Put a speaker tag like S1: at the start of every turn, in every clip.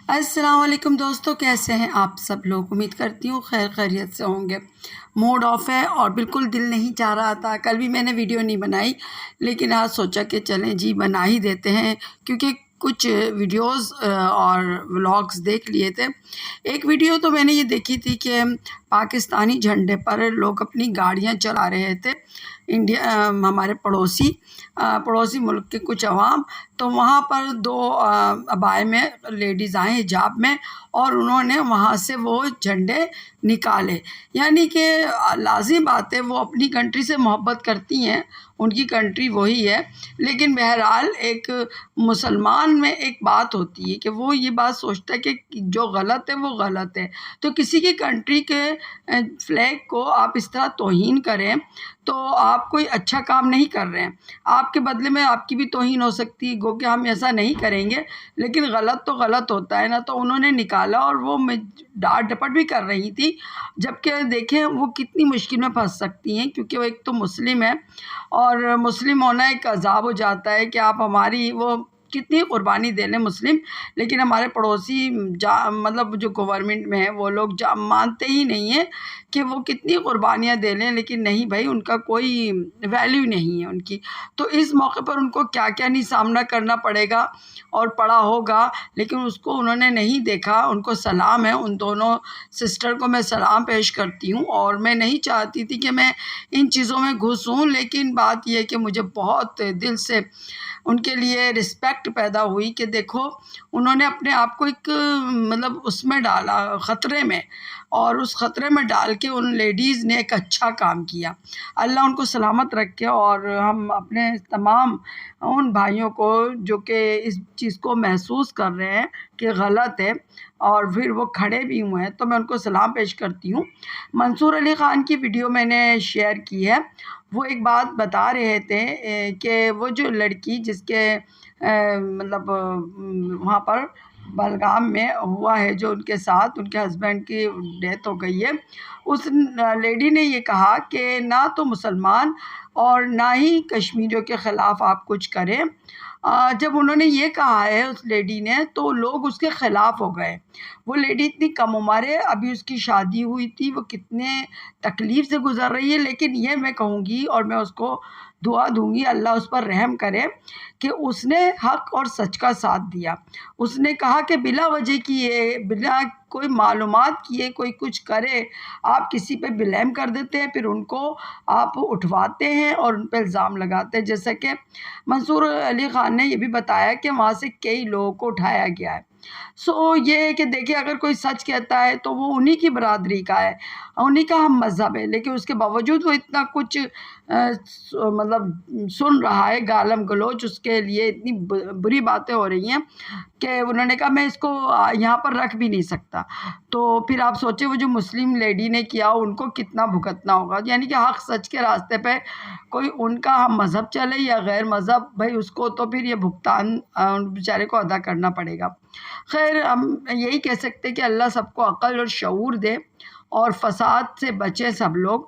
S1: السلام علیکم دوستو، کیسے ہیں آپ سب لوگ؟ امید کرتی ہوں خیر خیریت سے ہوں گے۔ موڈ آف ہے اور بالکل دل نہیں چاہ رہا تھا، کل بھی میں نے ویڈیو نہیں بنائی، لیکن آج سوچا کہ چلیں جی بنا ہی دیتے ہیں، کیونکہ کچھ ویڈیوز اور ولاگز دیکھ لیے تھے۔ ایک ویڈیو تو میں نے یہ دیکھی تھی کہ پاکستانی جھنڈے پر لوگ اپنی گاڑیاں چلا رہے تھے، ہمارے پڑوسی ملک کے کچھ عوام، تو وہاں پر دو عبائے میں لیڈیز آئیں حجاب میں، اور انہوں نے وہاں سے وہ جھنڈے نکالے۔ یعنی کہ لازم بات ہے، وہ اپنی کنٹری سے محبت کرتی ہیں، ان کی کنٹری وہی ہے، لیکن بہرحال ایک مسلمان میں ایک بات ہوتی ہے کہ وہ یہ بات سوچتا ہے کہ جو غلط ہے وہ غلط ہے۔ تو کسی کی کنٹری کے فلیگ کو آپ اس طرح توہین کریں تو آپ کوئی اچھا کام نہیں کر رہے ہیں، آپ کے بدلے میں آپ کی بھی توہین ہو سکتی ہے، گو کہ ہم ایسا نہیں کریں گے، لیکن غلط تو غلط ہوتا ہے نا۔ تو انہوں نے نکالا اور وہ ڈانٹ ڈپٹ بھی کر رہی تھی، جبکہ دیکھیں وہ کتنی مشکل میں پھنس سکتی ہیں، کیونکہ وہ ایک تو مسلم ہے، اور مسلم ہونا ایک عذاب ہو جاتا ہے کہ آپ ہماری وہ کتنی قربانی دے لیں مسلم، لیکن ہمارے پڑوسی مطلب جو گورنمنٹ میں ہے وہ لوگ مانتے ہی نہیں ہیں کہ وہ کتنی قربانیاں دے لیں، لیکن نہیں بھائی، ان کا کوئی ویلیو نہیں ہے ان کی۔ تو اس موقع پر ان کو کیا کیا نہیں سامنا کرنا پڑے گا اور پڑا ہوگا، لیکن اس کو انہوں نے نہیں دیکھا۔ ان کو سلام ہے، ان دونوں سسٹر کو میں سلام پیش کرتی ہوں، اور میں نہیں چاہتی تھی کہ میں ان چیزوں میں گھسوں، لیکن بات یہ ہے کہ مجھے بہت دل سے ان کے لیے رسپیکٹ پیدا ہوئی کہ دیکھو انہوں نے اپنے آپ کو ایک مطلب اس میں ڈالا، خطرے میں، اور اس خطرے میں ڈال کے ان لیڈیز نے ایک اچھا کام کیا۔ اللہ ان کو سلامت رکھے، اور ہم اپنے تمام ان بھائیوں کو جو کہ اس چیز کو محسوس کر رہے ہیں کہ غلط ہے اور پھر وہ کھڑے بھی ہوئے ہیں، تو میں ان کو سلام پیش کرتی ہوں۔ منصور علی خان کی ویڈیو میں نے شیئر کی ہے، وہ ایک بات بتا رہے تھے کہ وہ جو لڑکی جس کے مطلب وہاں پر بلگام میں ہوا ہے، جو ان کے ساتھ ان کے ہسبینڈ کی ڈیتھ ہو گئی ہے، اس لیڈی نے یہ کہا کہ نہ تو مسلمان اور نہ ہی کشمیریوں کے خلاف آپ کچھ کریں۔ جب انہوں نے یہ کہا ہے اس لیڈی نے، تو لوگ اس کے خلاف ہو گئے۔ وہ لیڈی اتنی کم عمر ہے، ابھی اس کی شادی ہوئی تھی، وہ کتنے تکلیف سے گزر رہی ہے، لیکن یہ میں کہوں گی اور میں اس کو دعا دوں گی اللہ اس پر رحم کرے کہ اس نے حق اور سچ کا ساتھ دیا۔ اس نے کہا کہ بلا وجہ کیے، بلا کوئی معلومات کیے کوئی کچھ کرے، آپ کسی پہ بلیم کر دیتے ہیں، پھر ان کو آپ اٹھواتے ہیں اور ان پہ الزام لگاتے ہیں۔ جیسا کہ منصور علی خان نے یہ بھی بتایا کہ وہاں سے کئی لوگوں کو اٹھایا گیا ہے۔ یہ ہے کہ دیکھیں، اگر کوئی سچ کہتا ہے تو وہ انہی کی برادری کا ہے، انہی کا ہم مذہب ہے، لیکن اس کے باوجود وہ اتنا کچھ مطلب سن رہا ہے، گالم گلوچ، اس کے لیے اتنی بری باتیں ہو رہی ہیں کہ انہوں نے کہا میں اس کو یہاں پر رکھ بھی نہیں سکتا۔ تو پھر آپ سوچیں وہ جو مسلم لیڈی نے کیا ان کو کتنا بھگتنا ہوگا، یعنی کہ حق سچ کے راستے پہ کوئی ان کا ہم مذہب چلے یا غیر مذہب، بھائی اس کو تو پھر یہ بھگتان بیچارے کو ادا کرنا پڑے گا۔ خیر، ہم یہی کہہ سکتے کہ اللہ سب کو عقل اور شعور دے اور فساد سے بچے سب لوگ،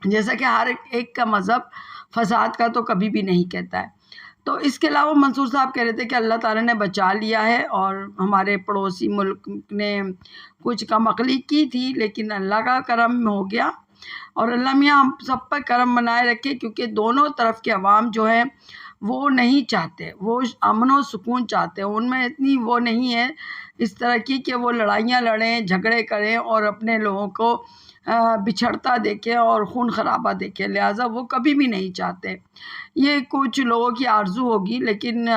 S1: جیسا کہ ہر ایک کا مذہب فساد کا تو کبھی بھی نہیں کہتا ہے۔ تو اس کے علاوہ منصور صاحب کہہ رہے تھے کہ اللہ تعالیٰ نے بچا لیا ہے، اور ہمارے پڑوسی ملک نے کچھ کم عقلی کی تھی، لیکن اللہ کا کرم ہو گیا، اور اللہ میاں ہم سب پر کرم بنائے رکھے، کیونکہ دونوں طرف کے عوام جو ہیں وہ نہیں چاہتے، وہ امن و سکون چاہتے ہیں، ان میں اتنی وہ نہیں ہے اس طرح کی کہ وہ لڑائیاں لڑیں، جھگڑے کریں اور اپنے لوگوں کو بچھڑتا دیکھیں اور خون خرابہ دیکھیں، لہٰذا وہ کبھی بھی نہیں چاہتے۔ یہ کچھ لوگوں کی آرزو ہوگی، لیکن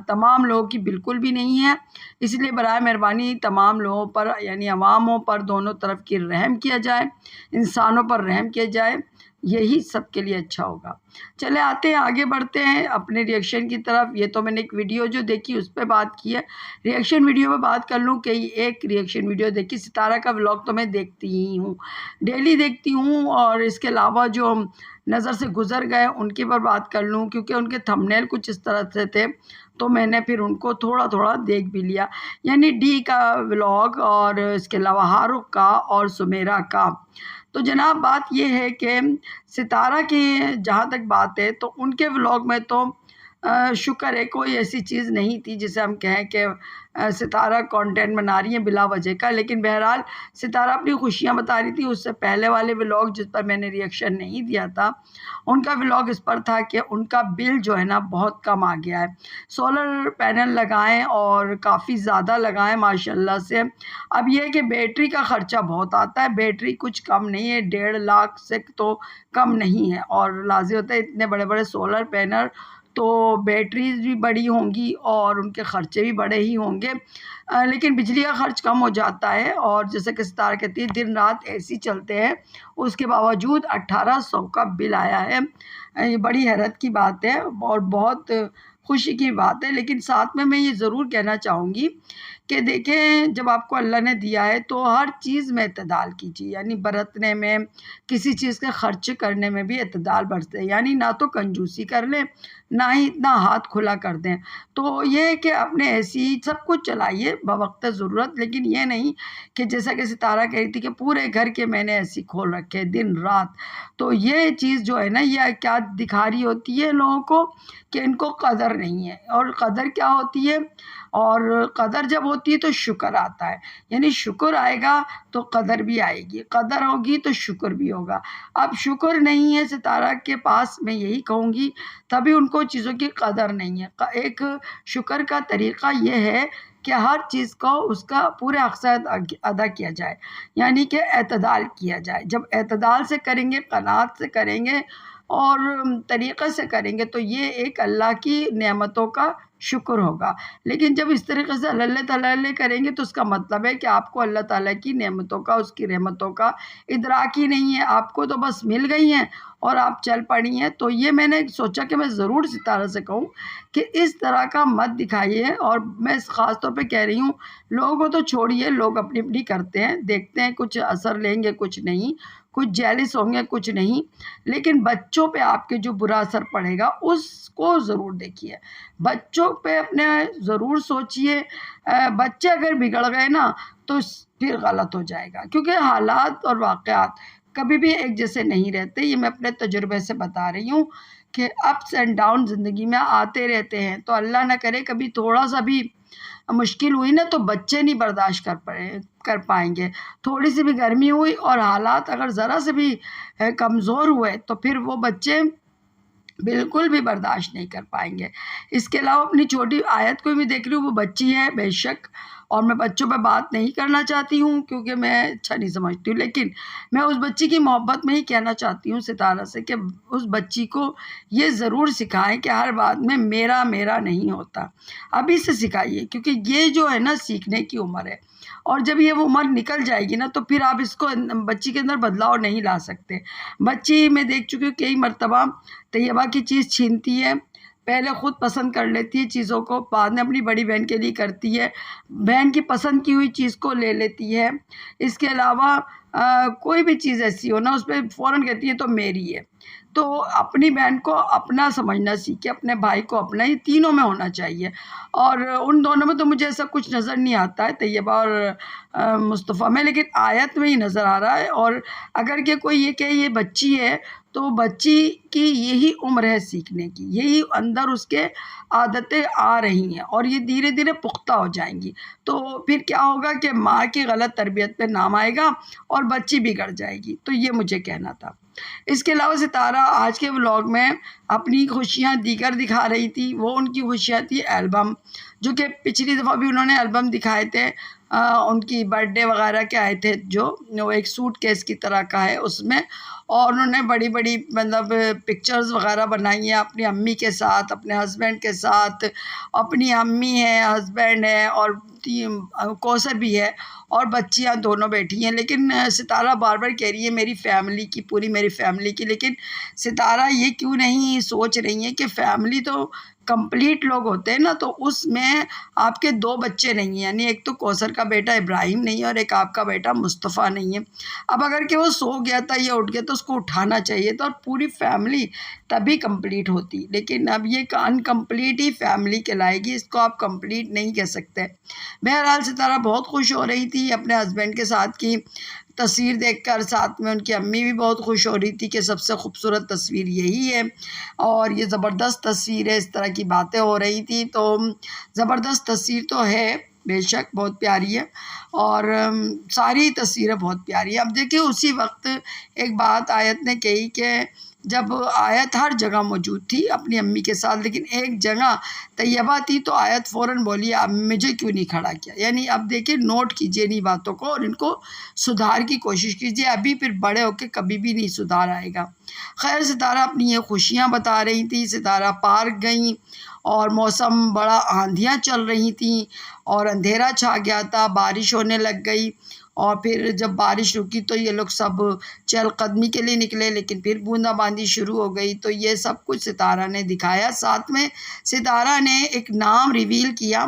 S1: تمام لوگوں کی بالکل بھی نہیں ہے۔ اس لیے برائے مہربانی تمام لوگوں پر، یعنی عواموں پر دونوں طرف کی رحم کیا جائے، انسانوں پر رحم کیا جائے، یہی سب کے لیے اچھا ہوگا۔ چلے آتے ہیں، آگے بڑھتے ہیں اپنے ریئیکشن کی طرف۔ یہ تو میں نے ایک ویڈیو جو دیکھی اس پہ بات کی ہے، ریئیکشن ویڈیو پہ بات کر لوں کہ ایک ریئیکشن ویڈیو دیکھی، ستارہ کا ولاگ تو میں دیکھتی ہی ہوں، ڈیلی دیکھتی ہوں، اور اس کے علاوہ جو نظر سے گزر گئے ان کے پر بات کر لوں، کیونکہ ان کے تھمبنیل کچھ اس طرح سے تھے تو میں نے پھر ان کو تھوڑا تھوڑا دیکھ بھی لیا، یعنی ڈی کا ولاگ اور اس کے علاوہ ہاروق کا اور سمیرہ کا۔ تو جناب بات یہ ہے کہ ستارہ کی جہاں تک بات ہے تو ان کے ولاگ میں تو شکر ہے کوئی ایسی چیز نہیں تھی جسے ہم کہیں کہ ستارہ کانٹینٹ بنا رہی ہیں بلا وجہ کا، لیکن بہرحال ستارہ اپنی خوشیاں بتا رہی تھی۔ اس سے پہلے والے ولاگ جس پر میں نے ریئیکشن نہیں دیا تھا، ان کا ولاگ اس پر تھا کہ ان کا بل جو ہے نا بہت کم آ گیا ہے، سولر پینل لگائیں اور کافی زیادہ لگائیں ماشاء اللہ سے۔ اب یہ ہے کہ بیٹری کا خرچہ بہت آتا ہے، بیٹری کچھ کم نہیں ہے، 1.5 لاکھ سے تو کم نہیں ہے، اور لازم ہوتا ہے اتنے بڑے بڑے سولر پینل تو بیٹریز بھی بڑی ہوں گی اور ان کے خرچے بھی بڑے ہی ہوں گے، لیکن بجلی کا خرچ کم ہو جاتا ہے۔ اور جیسے کہ ستارہ کہتی ہے دن رات اے سی چلتے ہیں، اس کے باوجود 1800 کا بل آیا ہے۔ یہ بڑی حیرت کی بات ہے اور بہت خوشی کی بات ہے، لیکن ساتھ میں یہ ضرور کہنا چاہوں گی کہ دیکھیں جب آپ کو اللہ نے دیا ہے تو ہر چیز میں اعتدال کیجیے، یعنی برتنے میں، کسی چیز کے خرچ کرنے میں بھی اعتدال برتے، یعنی نہ تو کنجوسی کر لیں نہ ہی اتنا ہاتھ کھلا کر دیں۔ تو یہ ہے کہ اپنے ایسی سب کچھ چلائیے بوقت ضرورت، لیکن یہ نہیں کہ جیسا کہ ستارہ کہہ رہی تھی کہ پورے گھر کے میں نے ایسی کھول رکھے دن رات، تو یہ چیز جو ہے نا یہ کیا دکھا رہی ہوتی ہے لوگوں کو کہ ان کو قدر نہیں ہے۔ اور قدر کیا ہوتی ہے، اور قدر جب ہوتی ہے تو شکر آتا ہے، یعنی شکر آئے گا تو قدر بھی آئے گی، قدر ہوگی تو شکر بھی ہوگا۔ اب شکر نہیں ہے ستارہ کے پاس، میں یہی کہوں گی، تبھی ان کو چیزوں کی قدر نہیں ہے۔ ایک شکر کا طریقہ یہ ہے کہ ہر چیز کو اس کا پورے حق سے ادا کیا جائے، یعنی کہ اعتدال کیا جائے۔ جب اعتدال سے کریں گے، قناعت سے کریں گے اور طریقے سے کریں گے تو یہ ایک اللہ کی نعمتوں کا شکر ہوگا۔ لیکن جب اس طریقے سے اللہ تعالیٰ کریں گے تو اس کا مطلب ہے کہ آپ کو اللہ تعالیٰ کی نعمتوں کا، اس کی رحمتوں کا ادراک ہی نہیں ہے، آپ کو تو بس مل گئی ہیں اور آپ چل پڑی ہیں۔ تو یہ میں نے سوچا کہ میں ضرور ستارہ سے کہوں کہ اس طرح کا مت دکھائیے، اور میں خاص طور پہ کہہ رہی ہوں لوگوں کو تو چھوڑیے، لوگ اپنی اپنی کرتے ہیں، دیکھتے ہیں، کچھ اثر لیں گے کچھ نہیں، کچھ جیلس ہوں گے کچھ نہیں، لیکن بچوں پہ آپ کے جو برا اثر پڑے گا اس کو ضرور دیکھیے، بچوں پہ اپنے ضرور سوچیے۔ بچے اگر بگڑ گئے نا تو پھر غلط ہو جائے گا، کیونکہ حالات اور واقعات کبھی بھی ایک جیسے نہیں رہتے۔ یہ میں اپنے تجربے سے بتا رہی ہوں کہ اپس اینڈ ڈاؤن زندگی میں آتے رہتے ہیں، تو اللہ نہ کرے کبھی تھوڑا سا بھی مشکل ہوئی نا تو بچے نہیں برداشت کر پائیں گے، تھوڑی سی بھی گرمی ہوئی اور حالات اگر ذرا سے بھی کمزور ہوئے تو پھر وہ بچے بالکل بھی برداشت نہیں کر پائیں گے۔ اس کے علاوہ اپنی چھوٹی آیت کو بھی دیکھ رہی ہوں، وہ بچی ہے بے شک، اور میں بچوں پہ بات نہیں کرنا چاہتی ہوں کیونکہ میں اچھا نہیں سمجھتی ہوں، لیکن میں اس بچی کی محبت میں ہی کہنا چاہتی ہوں ستارہ سے کہ اس بچی کو یہ ضرور سکھائیں کہ ہر بات میں میرا نہیں ہوتا، ابھی سے سکھائیے، کیونکہ یہ جو ہے نا سیکھنے کی عمر ہے، اور جب یہ وہ عمر نکل جائے گی نا تو پھر آپ اس کو بچی کے اندر بدلاؤ نہیں لا سکتے۔ بچی میں دیکھ چکی ہوں کئی مرتبہ طیبہ کی چیز چھینتی ہے، پہلے خود پسند کر لیتی ہے چیزوں کو، بعد میں اپنی بڑی بہن کے لیے کرتی ہے، بہن کی پسند کی ہوئی چیز کو لے لیتی ہے۔ اس کے علاوہ کوئی بھی چیز ایسی ہو نا اس پہ فوراً کہتی ہے تو میری ہے۔ تو اپنی بہن کو اپنا سمجھنا سیکھے، اپنے بھائی کو اپنا، یہ تینوں میں ہونا چاہیے، اور ان دونوں میں تو مجھے ایسا کچھ نظر نہیں آتا ہے طیبہ اور مصطفیٰ میں، لیکن آیت میں ہی نظر آ رہا ہے۔ اور اگر کہ کوئی یہ کہ یہ بچی ہے تو بچی کی یہی عمر ہے سیکھنے کی، یہی اندر اس کے عادتیں آ رہی ہیں اور یہ دھیرے دھیرے پختہ ہو جائیں گی، تو پھر کیا ہوگا کہ ماں کی غلط تربیت پہ نام آئے گا اور بچی بگڑ جائے گی۔ تو یہ مجھے کہنا تھا۔ اس کے علاوہ ستارہ آج کے ولاگ میں اپنی خوشیاں دیگر دکھا رہی تھی، وہ ان کی خوشیاں تھی البم، جو کہ پچھلی دفعہ بھی انہوں نے البم دکھائے تھے، ان کی برتھ ڈے وغیرہ کے آئے تھے، جو وہ ایک سوٹ کیس کی طرح کا ہے اس میں، اور انہوں نے بڑی بڑی مطلب پکچرز وغیرہ بنائی ہیں اپنی امی کے ساتھ، اپنے ہسبینڈ کے ساتھ، اپنی امی ہے، ہسبینڈ ہے، اور کوثر بھی ہے، اور بچیاں دونوں بیٹھی ہیں۔ لیکن ستارہ بار بار کہہ رہی ہے میری فیملی کی، پوری میری فیملی کی، لیکن ستارہ یہ کیوں نہیں سوچ رہی ہیں کہ فیملی تو کمپلیٹ لوگ ہوتے ہیں نا، تو اس میں آپ کے 2 بچے نہیں ہیں، یعنی ایک تو کوثر کا بیٹا ابراہیم نہیں ہے اور ایک آپ کا بیٹا مصطفیٰ نہیں ہے۔ اب اگر کہ وہ سو گیا تھا یا اٹھ گیا تو اس کو اٹھانا چاہیے تھا، اور پوری فیملی تبھی کمپلیٹ ہوتی، لیکن اب یہ انکمپلیٹ ہی فیملی کہلائے گی، اس کو آپ کمپلیٹ نہیں کہہ سکتے۔ بہرحال ستارہ بہت خوش ہو رہی تھی اپنے ہسبینڈ کے ساتھ کی تصویر دیکھ کر ساتھ میں ان کی امی بھی بہت خوش ہو رہی تھی کہ سب سے خوبصورت تصویر یہی ہے اور یہ زبردست تصویر ہے، اس طرح کی باتیں ہو رہی تھیں۔ تو زبردست تصویر تو ہے، بے شک بہت پیاری ہے اور ساری تصویریں بہت پیاری ہیں۔ اب دیکھیے اسی وقت ایک بات آیت نے کہی کہ جب آیت ہر جگہ موجود تھی اپنی امی کے ساتھ، لیکن ایک جگہ طیبہ تھی تو آیت فوراً بولی اب مجھے کیوں نہیں کھڑا کیا۔ یعنی اب دیکھیے نوٹ کیجیے انہی باتوں کو اور ان کو سدھار کی کوشش کیجیے، ابھی پھر بڑے ہو کے کبھی بھی نہیں سدھار آئے گا۔ خیر ستارہ اپنی یہ خوشیاں بتا رہی تھی، ستارہ پارک گئیں اور موسم بڑا آندھیاں چل رہی تھیں اور اندھیرا چھا گیا تھا، بارش ہونے لگ گئی اور پھر جب بارش رکی تو یہ لوگ سب چہل قدمی کے لیے نکلے، لیکن پھر بوندا باندی شروع ہو گئی۔ تو یہ سب کچھ ستارہ نے دکھایا، ساتھ میں ستارہ نے ایک نام ریویل کیا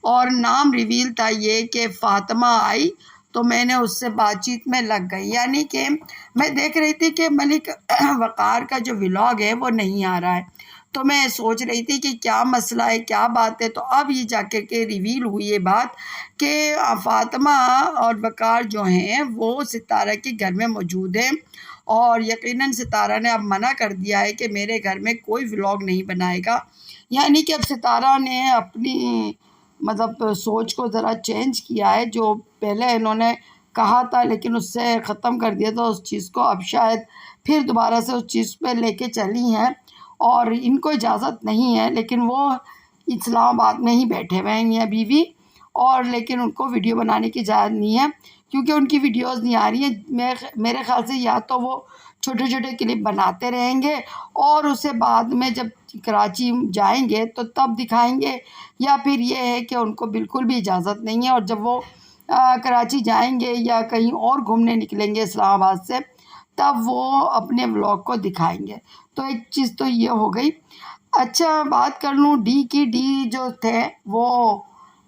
S1: اور نام ریویل تھا یہ کہ فاطمہ آئی تو میں نے اس سے بات چیت میں لگ گئی۔ یعنی کہ میں دیکھ رہی تھی کہ ملک وقار کا جو ولاگ ہے وہ نہیں آ رہا ہے، تو میں سوچ رہی تھی کہ کیا مسئلہ ہے، کیا بات ہے۔ تو اب یہ جا کے ریویل ہوئی یہ بات کہ فاطمہ اور وقار جو ہیں وہ ستارہ کے گھر میں موجود ہیں اور یقیناً ستارہ نے اب منع کر دیا ہے کہ میرے گھر میں کوئی ولاگ نہیں بنائے گا۔ یعنی کہ اب ستارہ نے اپنی سوچ کو ذرا چینج کیا ہے، جو پہلے انہوں نے کہا تھا لیکن اس سے ختم کر دیا تھا اس چیز کو، اب شاید پھر دوبارہ سے اس چیز پہ لے کے چلی ہیں اور ان کو اجازت نہیں ہے، لیکن وہ اسلام آباد میں ہی بیٹھے ہوئے ہیں میاں بیوی اور لیکن ان کو ویڈیو بنانے کی اجازت نہیں ہے کیونکہ ان کی ویڈیوز نہیں آ رہی ہیں۔ میرے خیال سے یا تو وہ چھوٹے چھوٹے کلپ بناتے رہیں گے اور اسے بعد میں جب کراچی جائیں گے تو تب دکھائیں گے، یا پھر یہ ہے کہ ان کو بالکل بھی اجازت نہیں ہے اور جب وہ کراچی جائیں گے یا کہیں اور گھومنے نکلیں گے اسلام آباد سے تب وہ اپنے ولاگ کو دکھائیں گے۔ تو ایک چیز تو یہ ہو گئی۔ اچھا بات کر لوں ڈی کی، ڈی جو تھے وہ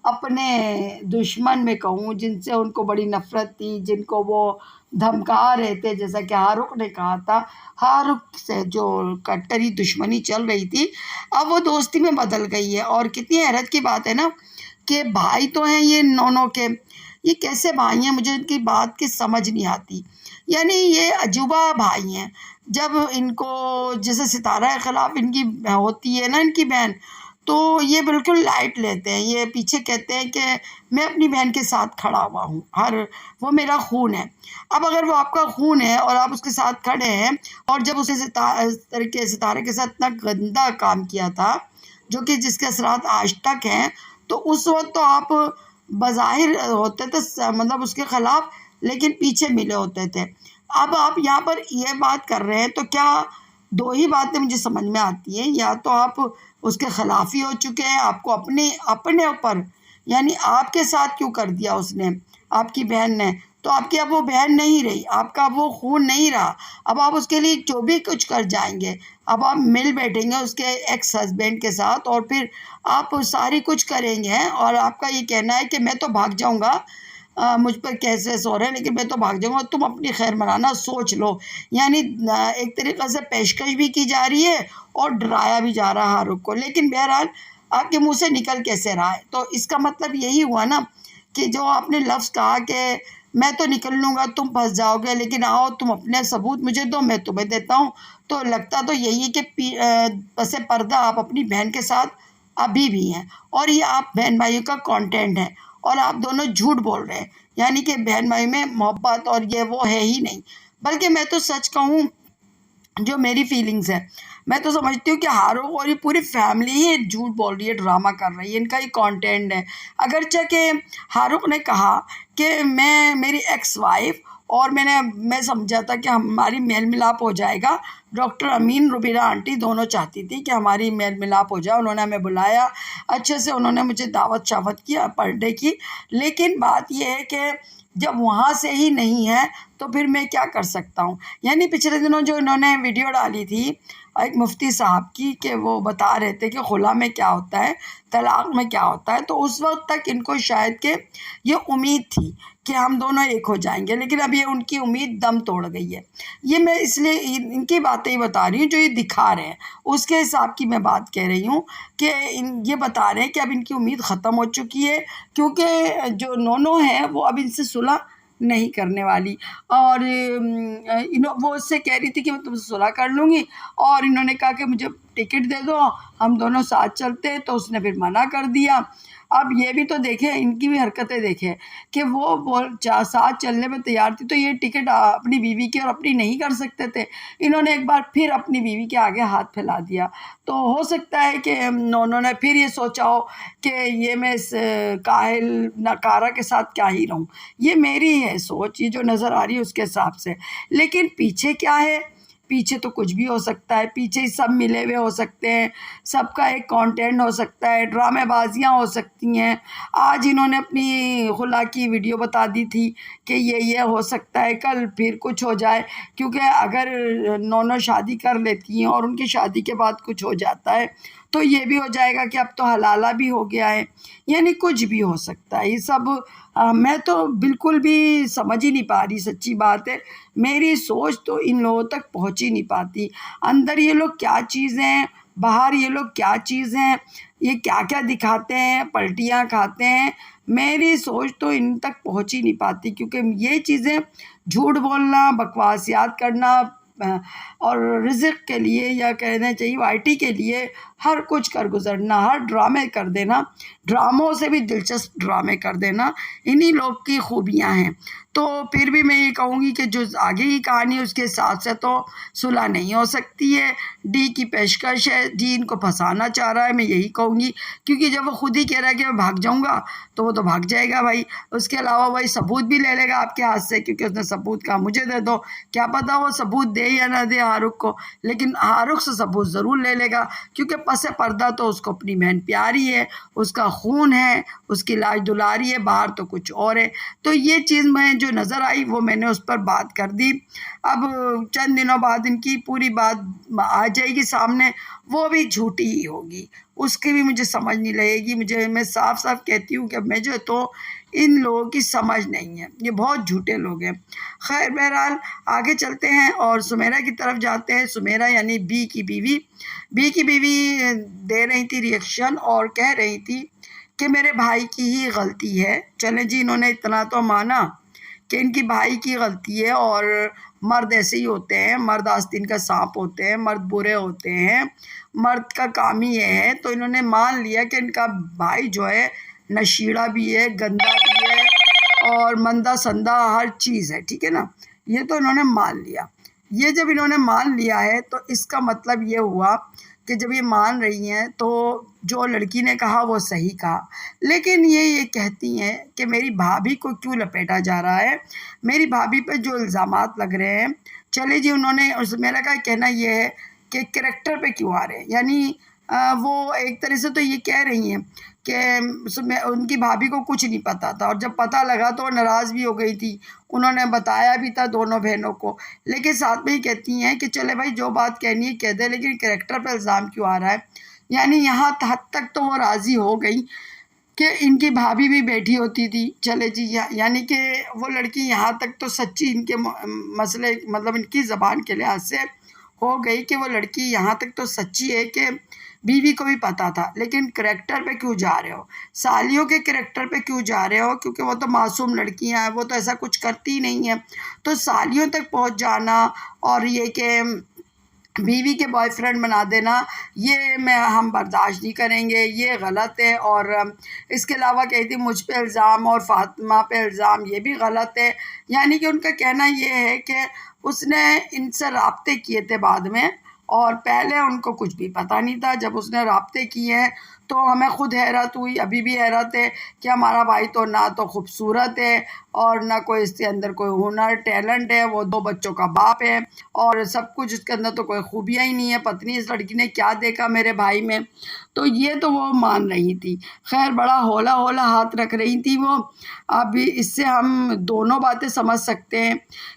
S1: اپنے دشمن میں کہوں جن سے ان کو بڑی نفرت تھی، جن کو وہ دھمکا رہے تھے، جیسا کہ ہاروق نے کہا تھا، ہاروق سے جو کٹری دشمنی چل رہی تھی اب وہ دوستی میں بدل گئی ہے۔ اور کتنی حیرت کی بات ہے نا کہ بھائی تو ہیں یہ نونوں کے، یہ کیسے بھائی ہیں، مجھے ان کی بات کی سمجھ نہیں آتی۔ یعنی یہ عجوبہ بھائی ہیں، جب ان کو جیسے ستارہ کے خلاف ان کی ہوتی ہے نا ان کی بہن، تو یہ بالکل لائٹ لیتے ہیں، یہ پیچھے کہتے ہیں کہ میں اپنی بہن کے ساتھ کھڑا ہوا ہوں، وہ میرا خون ہے۔ اب اگر وہ آپ کا خون ہے اور آپ اس کے ساتھ کھڑے ہیں اور جب اسے ستارے کے ساتھ اتنا گندا کام کیا تھا جو کہ جس کے اثرات آج تک ہیں، تو اس وقت تو آپ بظاہر ہوتے تھے اس کے خلاف لیکن پیچھے ملے ہوتے تھے۔ اب آپ یہاں پر یہ بات کر رہے ہیں تو کیا دو ہی باتیں مجھے سمجھ میں آتی ہیں، یا تو آپ اس کے خلاف ہی ہو چکے ہیں، آپ کو اپنے اوپر یعنی آپ کے ساتھ کیوں کر دیا اس نے، آپ کی بہن نے، تو آپ کی اب وہ بہن نہیں رہی، آپ کا اب وہ خون نہیں رہا، اب آپ اس کے لیے جو بھی کچھ کر جائیں گے، اب آپ مل بیٹھیں گے اس کے ایکس ہسبینڈ کے ساتھ اور پھر آپ ساری کچھ کریں گے اور آپ کا یہ کہنا ہے کہ میں تو بھاگ جاؤں گا، مجھ پر کیس ویس ہو رہے ہیں لیکن میں تو بھاگ جاؤں گا، تم اپنی خیر منانا، سوچ لو۔ یعنی ایک طریقے سے پیشکش بھی کی جا رہی ہے اور ڈرایا بھی جا رہا ہے ہاروق کو، لیکن بہرحال آپ کے منہ سے نکل کیسے رہا ہے؟ تو اس کا مطلب یہی ہوا نا کہ جو آپ نے لفظ کہا کہ میں تو نکل لوں گا تم پھنس جاؤ گے، لیکن آؤ تم اپنے ثبوت مجھے دو میں تمہیں دیتا ہوں، تو لگتا تو یہی ہے کہ پس پردہ آپ اپنی بہن کے ساتھ ابھی بھی ہیں اور یہ آپ بہن بھائیوں کا کانٹینٹ ہے اور آپ دونوں جھوٹ بول رہے ہیں، یعنی کہ بہن بھائی میں محبت اور یہ وہ ہے ہی نہیں۔ بلکہ میں تو سچ کہوں جو میری فیلنگز ہے، میں تو سمجھتی ہوں کہ ہاروق اور یہ پوری فیملی ہی جھوٹ بول رہی ہے، ڈرامہ کر رہی ہے، ان کا یہ کانٹینٹ ہے۔ اگرچہ کہ ہاروق نے کہا کہ میری ایکس وائف اور میں سمجھا تھا کہ ہماری میل ملاپ ہو جائے گا، ڈاکٹر امین روبیرہ آنٹی دونوں چاہتی تھی کہ ہماری میل ملاپ ہو جائے، انہوں نے ہمیں بلایا اچھے سے، انہوں نے مجھے دعوت شاوت کیا پر ڈے کی، لیکن بات یہ ہے کہ جب وہاں سے ہی نہیں ہے تو پھر میں کیا کر سکتا ہوں۔ یعنی پچھلے دنوں جو انہوں نے ویڈیو ڈالی تھی ایک مفتی صاحب کی کہ وہ بتا رہے تھے کہ خلا میں کیا ہوتا ہے، طلاق میں کیا ہوتا ہے، تو اس وقت تک ان کو شاید کہ یہ امید تھی کہ ہم دونوں ایک ہو جائیں گے، لیکن اب یہ ان کی امید دم توڑ گئی ہے۔ یہ میں اس لیے ان کی باتیں ہی بتا رہی ہوں جو یہ دکھا رہے ہیں، اس کے حساب کی میں بات کہہ رہی ہوں کہ یہ بتا رہے ہیں کہ اب ان کی امید ختم ہو چکی ہے، کیونکہ جو نونو ہیں وہ اب ان سے صلح نہیں کرنے والی. اور وہ اس سے کہہ رہی تھی کہ میں تم سے صلح کر لوں گی، اور انہوں نے کہا کہ مجھے ٹکٹ دے دو، ہم دونوں ساتھ چلتے ہیں. تو اس نے پھر منع کر دیا. اب یہ بھی تو دیکھیں، ان کی بھی حرکتیں دیکھیں کہ وہ ساتھ چلنے میں تیار تھی، تو یہ ٹکٹ اپنی بیوی کی اور اپنی نہیں کر سکتے تھے. انہوں نے ایک بار پھر اپنی بیوی کے آگے ہاتھ پھیلا دیا. تو ہو سکتا ہے کہ انہوں نے پھر یہ سوچا ہو کہ یہ میں اس کاہل ناکارہ کے ساتھ کیا ہی رہوں. یہ میری ہے سوچ، یہ جو نظر آ رہی ہے اس کے حساب سے. لیکن پیچھے کیا ہے؟ پیچھے تو کچھ بھی ہو سکتا ہے. پیچھے سب ملے ہوئے ہو سکتے ہیں، سب کا ایک کانٹینٹ ہو سکتا ہے، ڈرامے بازیاں ہو سکتی ہیں. آج انہوں نے اپنی خلا کی ویڈیو بتا دی تھی کہ یہ ہو سکتا ہے، کل پھر کچھ ہو جائے. کیونکہ اگر نونو شادی کر لیتی ہیں اور ان کی شادی کے بعد کچھ ہو جاتا ہے تو یہ بھی ہو جائے گا کہ اب تو حلالہ بھی ہو گیا ہے. یعنی کچھ بھی ہو سکتا ہے. یہ سب میں تو بالکل بھی سمجھ ہی نہیں پا رہی. سچی بات ہے، میری سوچ تو ان لوگوں تک پہنچ ہی نہیں پاتی. اندر یہ لوگ کیا چیز ہیں، باہر یہ لوگ کیا چیز ہیں، یہ کیا کیا دکھاتے ہیں، پلٹیاں کھاتے ہیں. میری سوچ تو ان تک پہنچ ہی نہیں پاتی. کیونکہ یہ چیزیں جھوٹ بولنا، بکواسیات کرنا، اور رزق کے لیے یا کہنا چاہیے وائٹی کے لیے ہر کچھ کر گزرنا، ہر ڈرامے کر دینا، ڈراموں سے بھی دلچسپ ڈرامے کر دینا، انہی لوگ کی خوبیاں ہیں. تو پھر بھی میں یہ کہوں گی کہ جو آگے کی کہانی ہے اس کے حساب سے تو صلح نہیں ہو سکتی ہے. ڈی کی پیشکش ہے، ڈی ان کو پھنسانا چاہ رہا ہے، میں یہی کہوں گی. کیونکہ جب وہ خود ہی کہہ رہا ہے کہ میں بھاگ جاؤں گا تو وہ تو بھاگ جائے گا بھائی. اس کے علاوہ وہی ثبوت بھی لے لے گا آپ کے ہاتھ سے، کیونکہ اس نے ثبوت کہا مجھے دے دو. کیا پتہ وہ ثبوت دے یا نہ دے ہاں رخ کو، لیکن ہاں رخ سے ثبوت ضرور لے لے گا. کیونکہ پس پردہ تو اس کو اپنی بہن پیاری ہے، اس کا خون ہے، اس کی لاج دلاری ہے، باہر تو کچھ اور ہے. تو یہ چیز میں جو نظر آئی وہ میں نے اس پر بات کر دی. اب چند دنوں بعد ان کی پوری بات آ جائے گی سامنے، وہ بھی جھوٹی ہی ہوگی، اس کی بھی مجھے سمجھ نہیں لگے گی. میں صاف صاف کہتی ہوں کہ مجھے تو ان لوگوں کی سمجھ نہیں ہے، یہ بہت جھوٹے لوگ ہیں. خیر بہرحال آگے چلتے ہیں اور سمیرہ کی طرف جاتے ہیں. سمیرہ یعنی بی کی بیوی دے رہی تھی ریئیکشن اور کہہ رہی تھی کہ میرے بھائی کی ہی غلطی ہے. چلیں جی، انہوں نے اتنا تو مانا کہ ان کی بھائی کی غلطی ہے، اور مرد ایسے ہی ہوتے ہیں، مرد آستین کا سانپ ہوتے ہیں، مرد برے ہوتے ہیں، مرد کا کام ہی یہ ہے. تو انہوں نے مان لیا کہ ان کا بھائی جو ہے نشیڑا بھی ہے، گندا بھی ہے، اور مندہ سندہ ہر چیز ہے. ٹھیک ہے نا، یہ تو انہوں نے مان لیا. یہ جب انہوں نے مان لیا ہے تو اس کا مطلب یہ ہوا کہ جب یہ مان رہی ہیں تو جو لڑکی نے کہا وہ صحیح کہا. لیکن یہ کہتی ہیں کہ میری بھابھی کو کیوں لپیٹا جا رہا ہے، میری بھابھی پہ جو الزامات لگ رہے ہیں. چلے جی، انہوں نے میرا کہنا یہ ہے کہ کریکٹر پہ کیوں آ رہے ہیں. یعنی وہ ایک طرح سے تو یہ کہہ رہی ہیں کہ ان کی بھابھی کو کچھ نہیں پتہ تھا، اور جب پتہ لگا تو وہ ناراض بھی ہو گئی تھی. انہوں نے بتایا بھی تھا دونوں بہنوں کو، لیکن ساتھ میں ہی کہتی ہیں کہ چلے بھائی جو بات کہنی ہے کہہ دے، لیکن کریکٹر پہ الزام کیوں آ رہا ہے. یعنی یہاں حد تک تو وہ راضی ہو گئی کہ ان کی بھابھی بھی بیٹھی ہوتی تھی. چلے جی، یعنی کہ وہ لڑکی یہاں تک تو سچی ان کے مسئلے مطلب ان کی زبان کے لحاظ سے ہو گئی کہ وہ لڑکی یہاں تک تو سچی ہے کہ بیوی کو بھی پتہ تھا. لیکن کریکٹر پہ کیوں جا رہے ہو، سالیوں کے کریکٹر پہ کیوں جا رہے ہو؟ کیونکہ وہ تو معصوم لڑکیاں ہیں، وہ تو ایسا کچھ کرتی نہیں ہیں. تو سالیوں تک پہنچ جانا اور یہ کہ بیوی کے بوائے فرینڈ بنا دینا، یہ ہم برداشت نہیں کریں گے، یہ غلط ہے. اور اس کے علاوہ کہتی مجھ پہ الزام اور فاطمہ پہ الزام، یہ بھی غلط ہے. یعنی کہ ان کا کہنا یہ ہے کہ اس نے ان سے رابطے کیے تھے بعد میں، اور پہلے ان کو کچھ بھی پتہ نہیں تھا. جب اس نے رابطے کیے ہیں تو ہمیں خود حیرت ہوئی، ابھی بھی حیرت ہے کہ ہمارا بھائی تو نہ تو خوبصورت ہے اور نہ کوئی اس کے اندر کوئی ہنر ٹیلنٹ ہے. وہ 2 بچوں کا باپ ہے اور سب کچھ اس کے اندر تو کوئی خوبیاں ہی نہیں ہے. پتنی اس لڑکی نے کیا دیکھا میرے بھائی میں. تو یہ تو وہ مان رہی تھی. خیر بڑا ہولا ہاتھ رکھ رہی تھی وہ. اب اس سے ہم دونوں باتیں سمجھ سکتے ہیں.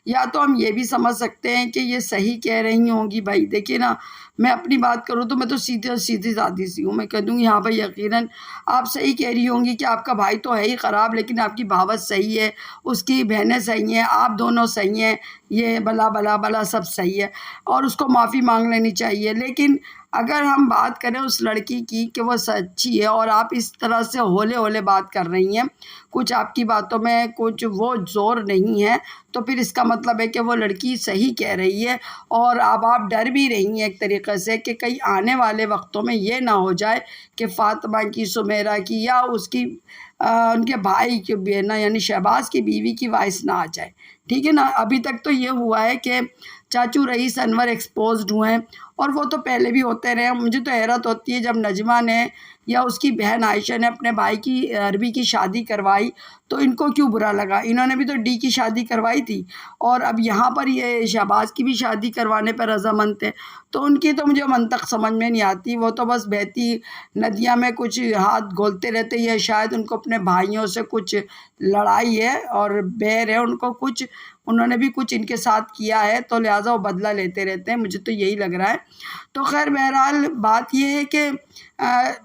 S1: یا تو ہم یہ بھی سمجھ سکتے ہیں کہ یہ صحیح کہہ رہی ہوں گی. بھائی دیکھیے نا، میں اپنی بات کروں تو میں تو سیدھی سادھی سی ہوں. میں کہہ دوں گی ہاں بھائی یقیناً آپ صحیح کہہ رہی ہوں گی کہ آپ کا بھائی تو ہے ہی خراب، لیکن آپ کی بھاوت صحیح ہے، اس کی بہنیں صحیح ہیں، آپ دونوں صحیح ہیں، یہ بلا بلا بلا سب صحیح ہے، اور اس کو معافی مانگ لینی چاہیے. لیکن اگر ہم بات کریں اس لڑکی کی کہ وہ سچی ہے اور آپ اس طرح سے ہولے ہولے بات کر رہی ہیں، کچھ آپ کی باتوں میں کچھ وہ زور نہیں ہے، تو پھر اس کا مطلب ہے کہ وہ لڑکی صحیح کہہ رہی ہے، اور اب آپ ڈر بھی رہی ہیں ایک طریقے سے کہ کہیں آنے والے وقتوں میں یہ نہ ہو جائے کہ فاطمہ کی، سمیرہ کی یا اس کی ان کے بھائی کی بہنا یعنی شہباز کی بیوی کی وائس نہ آ جائے، ٹھیک ہے نا۔ ابھی تک تو یہ ہوا ہے کہ چاچو رئیس انور ایکسپوزڈ ہوئے ہیں، اور وہ تو پہلے بھی ہوتے رہے ہیں۔ مجھے تو حیرت ہوتی ہے جب نجمہ نے یا اس کی بہن عائشہ نے اپنے بھائی کی عربی کی شادی کروائی تو ان کو کیوں برا لگا؟ انہوں نے بھی تو ڈی کی شادی کروائی تھی، اور اب یہاں پر یہ شہباز کی بھی شادی کروانے پر رضامند تھے، تو ان کی تو مجھے منطق سمجھ میں نہیں آتی۔ وہ تو بس بہتی ندیاں میں کچھ ہاتھ گھولتے رہتے، یہ شاید ان کو اپنے بھائیوں سے کچھ لڑائی ہے اور بیر ہے، ان کو کچھ انہوں نے بھی کچھ ان کے ساتھ کیا ہے، تو لہٰذا وہ بدلہ لیتے رہتے ہیں، مجھے تو یہی لگ رہا ہے۔ تو خیر بہرحال بات یہ ہے کہ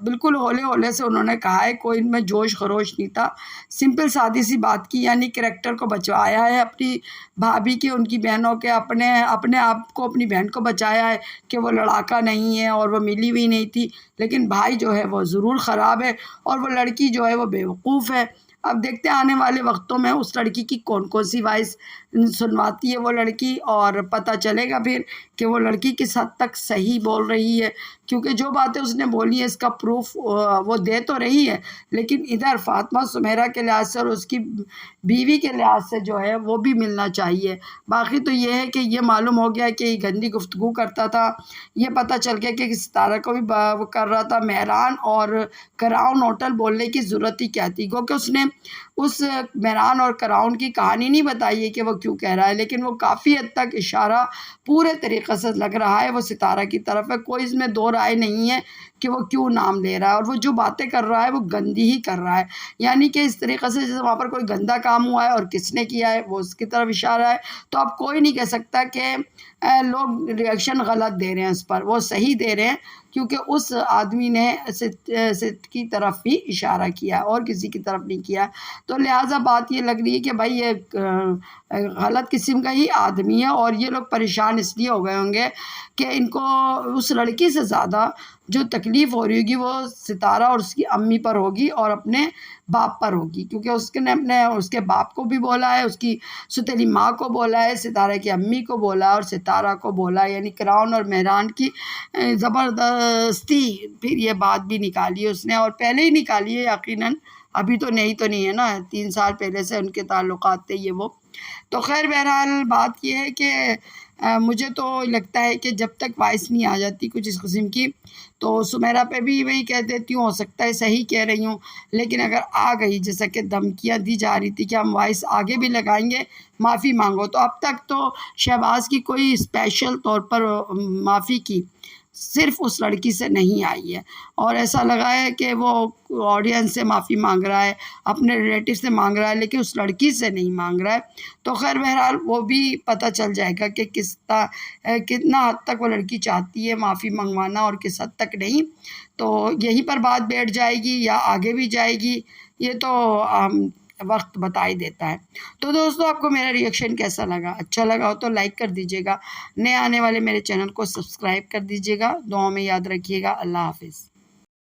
S1: بالکل ہولے ہولے سے انہوں نے کہا ہے، کوئی ان میں جوش خروش نہیں تھا، سمپل سادی سی بات کی، یعنی کریکٹر کو بچایا ہے اپنی بھابھی کے، ان کی بہنوں کے، اپنے آپ کو، اپنی بہن کو بچایا ہے کہ وہ لڑاکا نہیں ہے اور وہ ملی ہوئی نہیں تھی، لیکن بھائی جو ہے وہ ضرور خراب ہے اور وہ لڑکی جو ہے وہ بیوقوف ہے۔ اب دیکھتے ہیں آنے والے وقتوں میں اس لڑکی کی کون کون سی وائس سنواتی ہے وہ لڑکی، اور پتہ چلے گا پھر کہ وہ لڑکی کس حد تک صحیح بول رہی ہے، کیونکہ جو باتیں اس نے بولی ہے اس کا پروف وہ دے تو رہی ہے، لیکن ادھر فاطمہ سمیرہ کے لحاظ سے اور اس کی بیوی کے لحاظ سے جو ہے وہ بھی ملنا چاہیے۔ باقی تو یہ ہے کہ یہ معلوم ہو گیا کہ یہ گندی گفتگو کرتا تھا، یہ پتہ چل گیا کہ ستارہ کو بھی وہ کر رہا تھا۔ مہران اور کراؤن ہوٹل بولنے کی ضرورت ہی کیا تھی، کیونکہ اس نے اس مہران اور کراؤن کی کہانی نہیں بتائی ہے کہ وہ کیوں کہہ رہا ہے، لیکن وہ کافی حد تک اشارہ پورے طریقے سے لگ رہا ہے وہ ستارہ کی طرف ہے، کوئی اس میں دو رائے نہیں ہے کہ وہ کیوں نام لے رہا ہے، اور وہ جو باتیں کر رہا ہے وہ گندی ہی کر رہا ہے، یعنی کہ اس طریقے سے جیسے وہاں پر کوئی گندا کام ہوا ہے اور کس نے کیا ہے وہ اس کی طرف اشارہ ہے، تو اب کوئی نہیں کہہ سکتا کہ لوگ ریئیکشن غلط دے رہے ہیں اس پر، وہ صحیح دے رہے ہیں، کیونکہ اس آدمی نے ست کی طرف ہی اشارہ کیا اور کسی کی طرف نہیں کیا، تو لہٰذا بات یہ لگ رہی ہے کہ بھائی یہ غلط قسم کا ہی آدمی ہے، اور یہ لوگ پریشان اس لیے ہو گئے ہوں گے کہ ان کو اس لڑکی سے زیادہ جو تکلیف ہو رہی ہوگی وہ ستارہ اور اس کی امی پر ہوگی اور اپنے باپ پر ہوگی، کیونکہ اس نے اس کے باپ کو بھی بولا ہے، اس کی ستیلی ماں کو بولا ہے، ستارہ کی امی کو بولا اور ستارہ کو بولا ہے، یعنی کراؤن اور مہران کی زبردستی پھر یہ بات بھی نکالی ہے اس نے، اور پہلے ہی نکالی ہے یقیناً، ابھی تو نہیں ہے نا، 3 سال پہلے سے ان کے تعلقات تھے یہ وہ۔ تو خیر بہرحال بات یہ ہے کہ مجھے تو لگتا ہے کہ جب تک وائس نہیں آ جاتی کچھ اس قسم کی، تو سمیرہ پہ بھی وہی کہہ دیتی ہوں، ہو سکتا ہے صحیح کہہ رہی ہوں، لیکن اگر آ گئی جیسا کہ دھمکیاں دی جا رہی تھی کہ ہم وائس آگے بھی لگائیں گے، معافی مانگو، تو اب تک تو شہباز کی کوئی اسپیشل طور پر معافی کی صرف اس لڑکی سے نہیں آئی ہے، اور ایسا لگا ہے کہ وہ آڈینس سے معافی مانگ رہا ہے، اپنے ریلیٹیو سے مانگ رہا ہے، لیکن اس لڑکی سے نہیں مانگ رہا ہے۔ تو خیر بہرحال وہ بھی پتہ چل جائے گا کہ کتنا حد تک وہ لڑکی چاہتی ہے معافی منگوانا اور کس حد تک نہیں، تو یہیں پر بات بیٹھ جائے گی یا آگے بھی جائے گی، یہ تو وقت بتا ہی دیتا ہے۔ تو دوستو آپ کو میرا ریئیکشن کیسا لگا؟ اچھا لگا ہو تو لائک کر دیجیے گا، نئے آنے والے میرے چینل کو سبسکرائب کر دیجیے گا، دعاؤں میں یاد رکھیے گا۔ اللہ حافظ۔